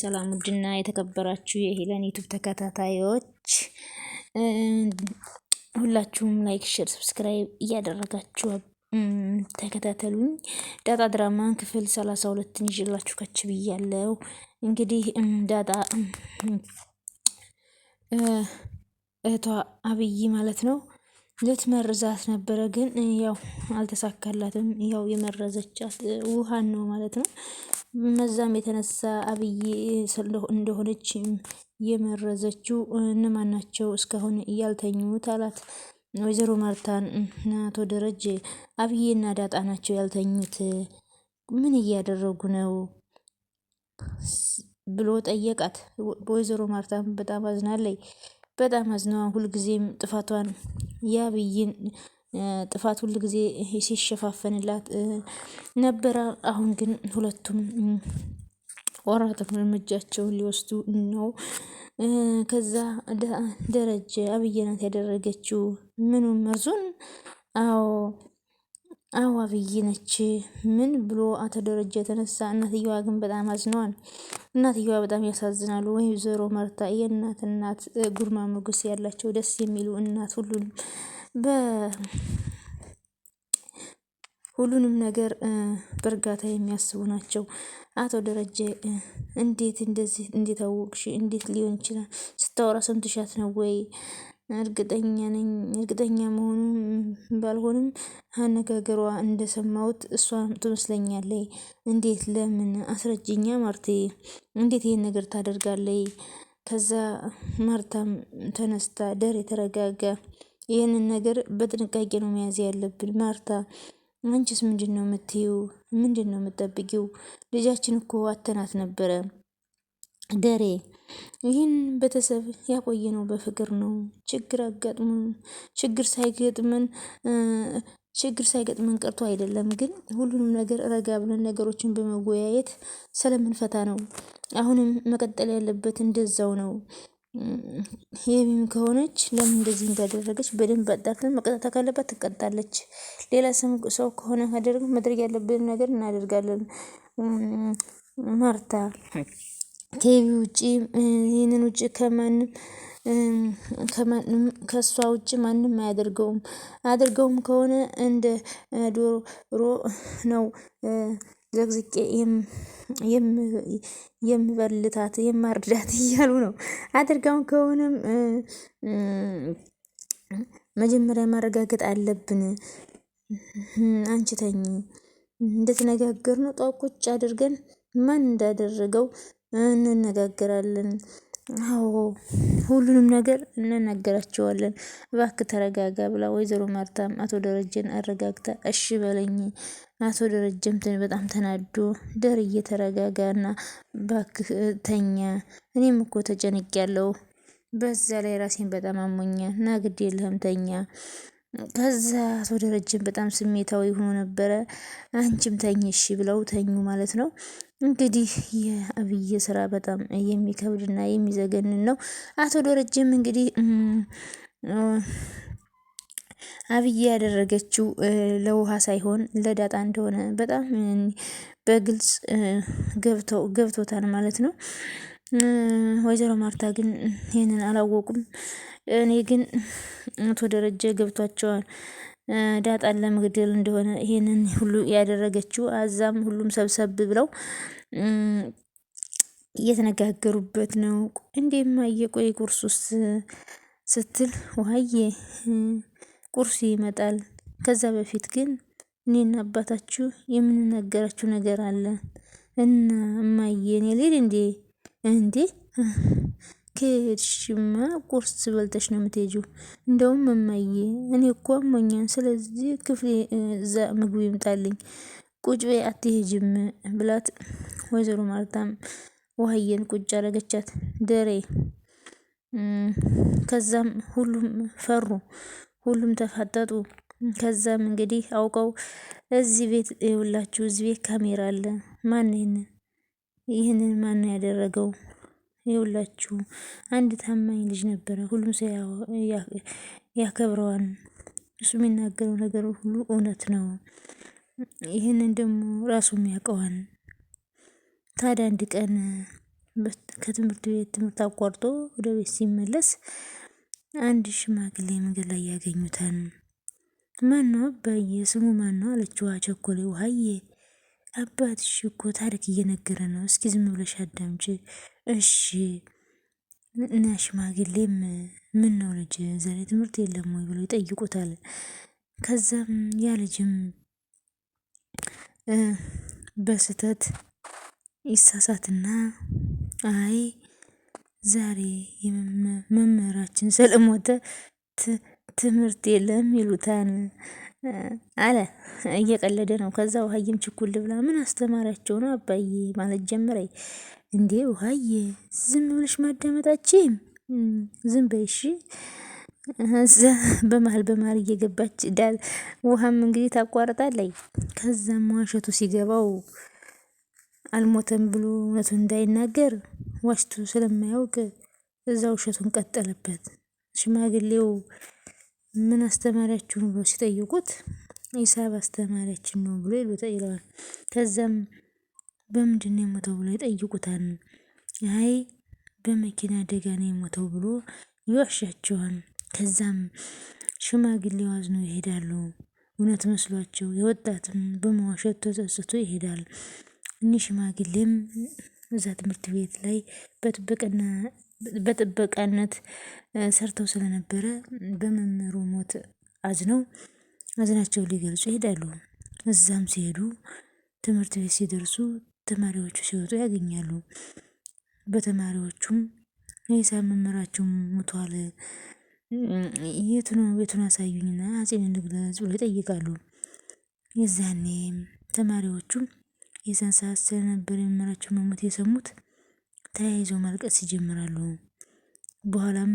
ሰላም ውድና የተከበራችሁ የሄለን ዩቲዩብ ተከታታዮች ሁላችሁም ላይክ፣ ሼር፣ ሰብስክራይብ እያደረጋችሁ ተከታተሉኝ። ዳጣ ድራማ ክፍል 32ን ይዤላችሁ ከች ብያለሁ። እንግዲህ ዳጣ እህቷ አብይ ማለት ነው ልትመርዛት ነበረ፣ ግን ያው አልተሳካላትም። ያው የመረዘቻት ውሃን ነው ማለት ነው። መዛም የተነሳ አብይ እንደሆነች የመረዘችው እነማን ናቸው እስካሁን ያልተኙት አላት። ወይዘሮ ማርታን አቶ ደረጀ አብይና ዳጣ ናቸው ያልተኙት፣ ምን እያደረጉ ነው ብሎ ጠየቃት። ወይዘሮ ማርታን በጣም አዝናለች። በጣም አዝነዋ ሁልጊዜም ጥፋቷን የአብይን ጥፋት ሁልጊዜ ሲሸፋፈንላት ነበረ። አሁን ግን ሁለቱም ወራትም እርምጃቸውን ሊወስዱ ነው። ከዛ ደረጀ አብይ ናት ያደረገችው ምኑን መርዙን? አዎ አብይ ነች። ምን ብሎ አቶ ደረጀ የተነሳ። እናትየዋ ግን በጣም አዝነዋል። እናትየዋ በጣም ያሳዝናሉ። ወይዘሮ ማርታ የእናት ጉርማ ሞገስ ያላቸው ደስ የሚሉ እናት፣ ሁሉንም ነገር በእርጋታ የሚያስቡ ናቸው። አቶ ደረጀ እንዴት አወቅሽ? እንዴት ሊሆን ይችላል? ስታወራ ሰምተሻት ነው ወይ? እርግጠኛ መሆኑን ባልሆንም አነጋገሯ እንደሰማሁት እሷ ትመስለኛለች። እንዴት? ለምን? አስረጅኛ ማርቴ፣ እንዴት ይሄን ነገር ታደርጋለች? ከዛ ማርታም ተነስታ ደር የተረጋጋ፣ ይህንን ነገር በጥንቃቄ ነው መያዝ ያለብን። ማርታ አንቺስ ምንድን ነው የምትይው? ምንድን ነው የምትጠብቂው? ልጃችን እኮ አተናት ነበረ። ደሬ ይህን ቤተሰብ ያቆየነው በፍቅር ነው። ችግር ሳይገጥመን ቀርቶ አይደለም፣ ግን ሁሉንም ነገር ረጋ ብለን ነገሮችን በመወያየት ስለምንፈታ ነው። አሁንም መቀጠል ያለበት እንደዛው ነው። የሚም ከሆነች ለምን እንደዚህ እንዳደረገች በደንብ አጣርተን መቀጣት ካለባት ትቀጣለች። ሌላ ሰው ከሆነ ማድረግ ያለብን ነገር እናደርጋለን። ማርታ ከቢ ውጪ ይህንን ውጪ ከሷ ውጪ ማንም አያደርገውም። አድርገውም ከሆነ እንደ ዶሮ ነው ዘግዝቄ የምበልታት የማርዳት እያሉ ነው። አድርገውም ከሆነም መጀመሪያ ማረጋገጥ አለብን። አንቺ ተኝ እንደተነጋገርነው ጠዋት ቁጭ አድርገን ማን እንዳደረገው እንነጋገራለን። አዎ ሁሉንም ነገር እንነግራቸዋለን። እባክህ ተረጋጋ ብላ ወይዘሮ ማርታም አቶ ደረጀን አረጋግታ እሺ በለኝ። አቶ ደረጀም በጣም ተናዶ ደርዬ ተረጋጋና እባክህ ተኛ፣ እኔም እኮ ተጨንቄያለሁ። በዛ ላይ ራሴን በጣም አሞኛል እና ግድ የለህም ተኛ። ከዛ አቶ ደረጀን በጣም ስሜታዊ ሆኖ ነበረ። አንቺም ተኝ እሺ ብለው ተኙ ማለት ነው። እንግዲህ የአብይ ስራ በጣም የሚከብድና የሚዘገንን ነው። አቶ ደረጀም እንግዲህ አብይ ያደረገችው ለውሃ ሳይሆን ለዳጣ እንደሆነ በጣም በግልጽ ገብቶታል ማለት ነው። ወይዘሮ ማርታ ግን ይሄንን አላወቁም። እኔ ግን አቶ ደረጀ ገብቷቸዋል ዳጣን ለመግደል እንደሆነ ይሄንን ሁሉ ያደረገችው። አዛም ሁሉም ሰብሰብ ብለው እየተነጋገሩበት ነው። እንደማየ ቆይ ቁርሱስ ስትል ውሃዬ ቁርስ ይመጣል። ከዛ በፊት ግን እኔና አባታችሁ የምንነገራችሁ ነገር አለ እና እማዬ እኔ ልሂድ እንዴ ከሄድሽማ ቁርስ በልተሽ ነው የምትሄጂው። እንደውም እማዬ እኔ እኮ አሞኛል፣ ስለዚህ ክፍሌ እዛ ምግቡ ይምጣልኝ፣ ቁጭ በይ አትሄጂም ብላት ወይዘሮ ማርታም ውሃዬን ቁጭ አረገቻት። ደሬ ከዛም ሁሉም ፈሩ፣ ሁሉም ተፋጠጡ። ከዛም እንግዲህ አውቀው እዚህ ቤት ይውላችሁ፣ እዚህ ቤት ካሜራ አለ። ማን ይህንን ማን ያደረገው? ይውላችሁ አንድ ታማኝ ልጅ ነበረ፣ ሁሉም ሰው ያከብረዋል። እሱ የሚናገረው ነገር ሁሉ እውነት ነው። ይህንን ደግሞ ራሱም ያውቀዋል። ታዲያ አንድ ቀን ከትምህርት ቤት ትምህርት አቋርጦ ወደ ቤት ሲመለስ አንድ ሽማግሌ መንገድ ላይ ያገኙታል። ማነው አባዬ? ስሙ ማነው አለችው ቸኮሌ። ውሃዬ አባትሽ እኮ ታሪክ እየነገረ ነው። እስኪ ዝም ብለሽ አዳምጪ። እሺ እና ሽማግሌም ምን ነው ልጅ ዛሬ ትምህርት የለም ወይ ብሎ ይጠይቁታል። ከዛም ያ ልጅም በስህተት ይሳሳትና አይ ዛሬ መምህራችን ስለሞተ ትምህርት የለም ይሉታል አለ። እየቀለደ ነው። ከዛ ውሃዬም ችኩል ብላ ምን አስተማሪያቸው ነው አባዬ ማለት ጀመረኝ። እንዴ ውሃዬ ዝም ብለሽ ማዳመጣችም ዝም በይ እሺ። በመሀል እየገባች ውሃም እንግዲህ ታቋርጣለች። ከዛም ዋሸቱ ሲገባው አልሞተም ብሎ እውነቱን እንዳይናገር ዋሽቶ ስለማያውቅ እዛ ውሸቱን ቀጠለበት። ሽማግሌው ምን አስተማሪያችሁ ነው ብሎ ሲጠይቁት ሂሳብ አስተማሪያችን ነው ብሎ ይለዋል። ከዛም በምንድን ነው የሞተው ብሎ ይጠይቁታል። አይ በመኪና አደጋ ነው የሞተው ብሎ ይዋሻቸዋል። ከዛም ሽማግሌው አዝነው ይሄዳሉ። እውነት መስሏቸው የወጣትም በመዋሸት ተጸጽቶ ይሄዳል። እኒህ ሽማግሌም እዛ ትምህርት ቤት ላይ በጥበቃነት ሰርተው ስለነበረ በመምህሩ ሞት አዝናቸው ሊገልጹ ይሄዳሉ። እዛም ሲሄዱ ትምህርት ቤት ሲደርሱ ተማሪዎቹ ሲወጡ ያገኛሉ። በተማሪዎቹም የሂሳብ መምህራቸው ሞቷል፣ የት ነው ቤቱን አሳዩኝና አፄን ልግለጽ ብሎ ይጠይቃሉ። የዛኔም ተማሪዎቹም የዛን ሰዓት ስለነበር የመምህራቸው መሞት የሰሙት ተያይዘው ማልቀስ ይጀምራሉ። በኋላም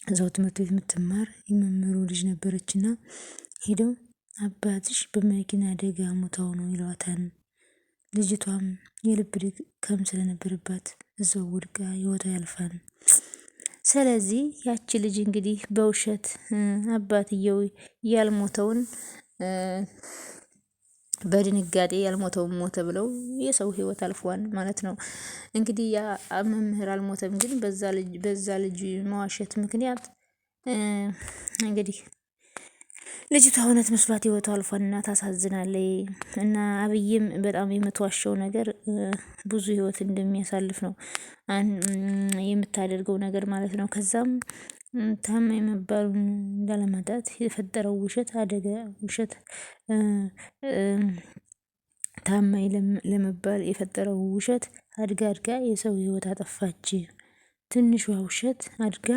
እዛው ትምህርት ቤት የምትማር የመምህሩ ልጅ ነበረችና ሄደው አባትሽ በመኪና አደጋ ሞተው ነው ይለዋታል። ልጅቷም የልብ ድካም ስለነበረባት እዛው ወድቃ ህይወቷ ያልፋል። ስለዚህ ያቺ ልጅ እንግዲህ በውሸት አባትየው ያልሞተውን በድንጋጤ ያልሞተውን ሞተ ብለው የሰው ህይወት አልፏል ማለት ነው። እንግዲህ ያ መምህር አልሞተም፣ ግን በዛ ልጅ መዋሸት ምክንያት እንግዲህ ልጅቷ እውነት መስሏት ህይወቷ አልፏልና ታሳዝናለች። እና አብይም በጣም የምትዋሸው ነገር ብዙ ህይወት እንደሚያሳልፍ ነው የምታደርገው ነገር ማለት ነው። ከዛም ታማኝ መባሉን እንዳለማጣት የፈጠረው ውሸት ታማኝ ለመባል የፈጠረው ውሸት አድጋ የሰው ህይወት አጠፋች። ትንሿ ውሸት አድጋ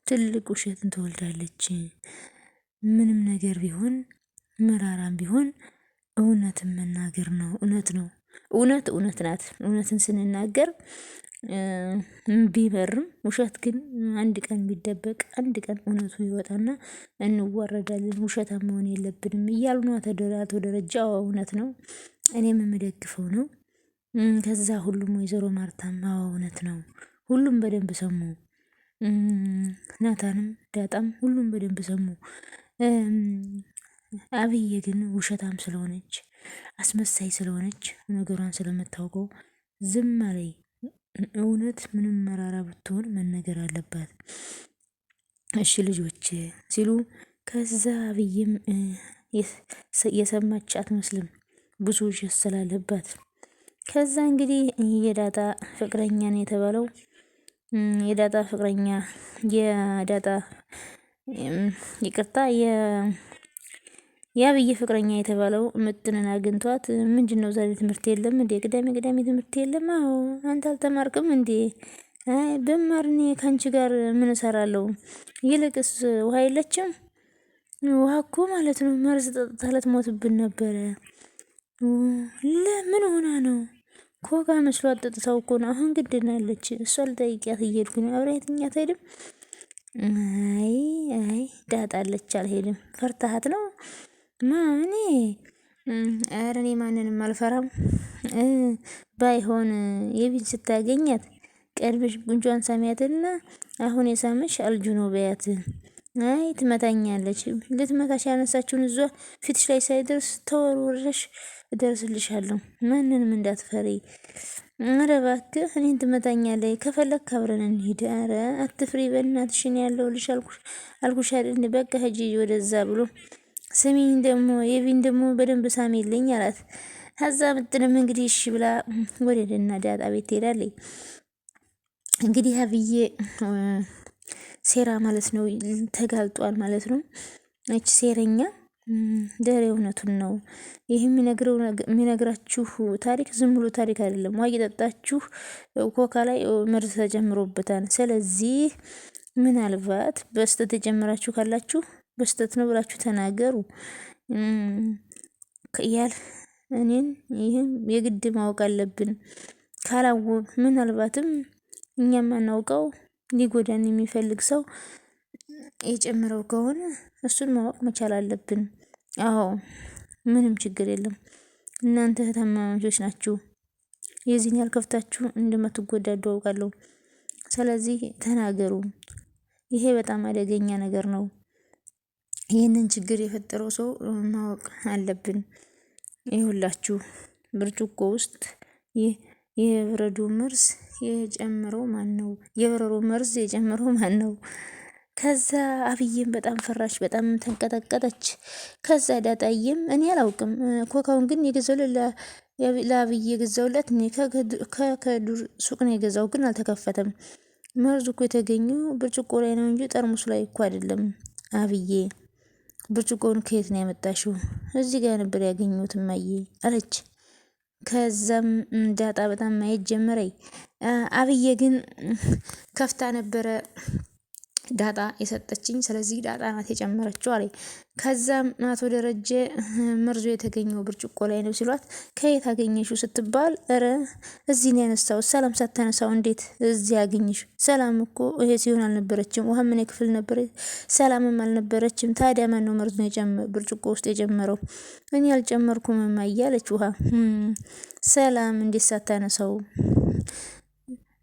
ትልቅ ውሸትን ትወልዳለች። ምንም ነገር ቢሆን መራራም ቢሆን እውነትን መናገር ነው። እውነት ነው። እውነት ናት። እውነትን ስንናገር ቢበርም ውሸት ግን አንድ ቀን ቢደበቅ አንድ ቀን እውነቱ ይወጣና እንዋረዳለን። ውሸታም መሆን የለብንም እያሉ ነው አቶ ደረጃ። እውነት ነው፣ እኔም የምደግፈው ነው። ከዛ ሁሉም ወይዘሮ ማርታም እውነት ነው፣ ሁሉም በደንብ ሰሙ። ናታንም ዳጣም ሁሉም በደንብ ሰሙ። አብዬ ግን ውሸታም ስለሆነች አስመሳይ ስለሆነች ነገሯን ስለምታውቀው ዝም አለኝ። እውነት ምንም መራራ ብትሆን መነገር አለባት። እሺ ልጆች ሲሉ ከዛ አብዬም የሰማች አትመስልም ብዙ ውሸት ስላለባት። ከዛ እንግዲህ የዳጣ ፍቅረኛ ነው የተባለው የዳጣ ፍቅረኛ የዳጣ ይቅርታ የአብይ ፍቅረኛ የተባለው ምጥንን አግኝቷት ምንድነው ዛሬ ትምህርት የለም እንዴ? ቅዳሜ ትምህርት የለም? አዎ አንተ አልተማርክም እንዴ? አይ ብማር እኔ ካንቺ ጋር ምን እሰራለሁ? ይልቅስ ውሃ የለችም? ውሃ እኮ ማለት ነው መርዝ ጠጥታ ልትሞትብን ነበረ። ለምን ሆና ነው? ኮካ መስሏት ጠጥታው እኮ ነው። አሁን ግድናለች። እሷ ልጠይቂያት እየሄድኩ ነው። አብረኸኝ አትሄድም? አይ ዳጣለች አልሄድም። ፈርተሃት ነው? እኔ ኧረ እኔ ማንንም አልፈራም። ባይሆን የቢን ስታገኛት ቀድመሽ ጉንጯን ሳሚያትና አሁን የሳመሽ አልጁ ነው በያት። አይ ትመታኛለች። ልትመታሽ ያነሳችውን እዟ ፊትሽ ላይ ሳይደርስ ተወርውረሽ እደርስልሻለሁ። ማንንም እንዳትፈሪ። ኧረ እባክህ እኔን ትመታኛለች። ከፈለክ አብረን እንሂድ። ኧረ አትፍሪ በእናትሽ እኔ ያለሁልሽ አልኩሽ አይደል? በቃ ሂጂ ወደዛ ብሎ ስሚኝ ደግሞ የቢን ደግሞ በደንብ ሳሚልኝ አላት። ከዛ ምጥንም እንግዲህ እሺ ብላ ወደ ዳጣ ቤት ትሄዳለች። እንግዲህ አብዬ ሴራ ማለት ነው ተጋልጧል ማለት ነው። እች ሴረኛ ደሬ እውነቱን ነው። ይህ የሚነግራችሁ ታሪክ ዝም ብሎ ታሪክ አይደለም። ውሃ እየጠጣችሁ ኮካ ላይ መርዝ ተጨምሮበታል። ስለዚህ ምናልባት በስተት የጀመራችሁ ካላችሁ በስተት ነው ብላችሁ ተናገሩ እያል እኔን ይህም የግድ ማወቅ አለብን። ካላወቅ ምናልባትም እኛም አናውቀው ሊጎዳን የሚፈልግ ሰው የጨምረው ከሆነ እሱን ማወቅ መቻል አለብን። አዎ ምንም ችግር የለም። እናንተ ተማማቾች ናችሁ። የዚህን ያህል ከፍታችሁ እንደማትጎዳዱ አውቃለሁ። ስለዚህ ተናገሩ። ይሄ በጣም አደገኛ ነገር ነው። ይህንን ችግር የፈጠረው ሰው ማወቅ አለብን። ይሁላችሁ ብርጭቆ ውስጥ የበረዶ መርዝ የጨመረው ማን ነው? የበረዶ መርዝ የጨመረው ማን ነው? ከዛ አብዬም በጣም ፈራች፣ በጣም ተንቀጠቀጠች። ከዛ ዳጣዬም እኔ አላውቅም ኮካውን ግን የገዛውለት ለአብዬ የገዛውለት እኔ ከዱር ሱቅ ነው የገዛው፣ ግን አልተከፈተም። መርዙ እኮ የተገኘው ብርጭቆ ላይ ነው እንጂ ጠርሙሱ ላይ እኮ አይደለም። አብዬ ብርጭቆውን ከየት ነው ያመጣሽው? እዚህ ጋር ነበር ያገኘሁት እማዬ አለች። ከዛም ዳጣ በጣም ማየት ጀመረኝ። አብዬ ግን ከፍታ ነበረ ዳጣ የሰጠችኝ፣ ስለዚህ ዳጣ ናት የጨመረችው አለኝ። ከዛም አቶ ደረጀ መርዞ የተገኘው ብርጭቆ ላይ ነው ሲሏት ከየት አገኘሽው ስትባል ኧረ እዚህ ነው ያነሳው። ሰላም ሳታነሳው እንዴት እዚህ አገኘሽ? ሰላም እኮ ይሄ ሲሆን አልነበረችም። ውሃ ምን ክፍል ነበር? ሰላምም አልነበረችም። ታዲያ ማን ነው መርዞ ብርጭቆ ውስጥ የጨመረው? እኔ አልጨመርኩም እማዬ አለች ውሃ። ሰላም እንዴት ሳታነሳው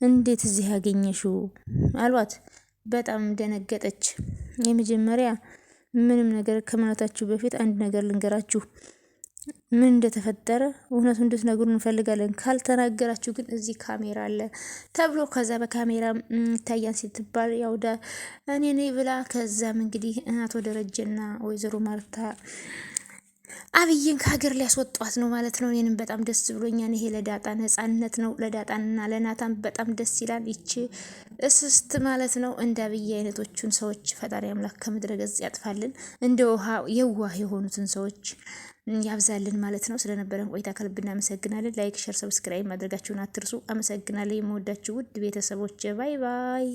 እንዴት እዚህ አገኘሽው አሏት። በጣም ደነገጠች። የመጀመሪያ ምንም ነገር ከማለታችሁ በፊት አንድ ነገር ልንገራችሁ። ምን እንደተፈጠረ እውነቱን እንድትነግሩን እንፈልጋለን። ካልተናገራችሁ ግን እዚህ ካሜራ አለ ተብሎ ከዛ በካሜራ ይታያን ስትባል ያውዳ እኔ ነኝ ብላ ከዛም እንግዲህ አቶ ደረጀና ወይዘሮ ማርታ አብዬን ከሀገር ሊያስወጧት ነው ማለት ነው። እኔንም በጣም ደስ ብሎኛል። ይሄ ለዳጣ ነጻነት ነው። ለዳጣንና ለናታን በጣም ደስ ይላል። ይቺ እስስት ማለት ነው። እንደ አብዬ አይነቶቹን ሰዎች ፈጣሪ አምላክ ከምድረ ገጽ ያጥፋልን። እንደ ውሃ የዋህ የሆኑትን ሰዎች ያብዛልን ማለት ነው። ስለነበረን ቆይታ ከልብ እናመሰግናለን። ላይክ፣ ሸር፣ ሰብስክራይብ ማድረጋችሁን አትርሱ። አመሰግናለሁ። የምወዳችሁ ውድ ቤተሰቦች ባይ ባይ።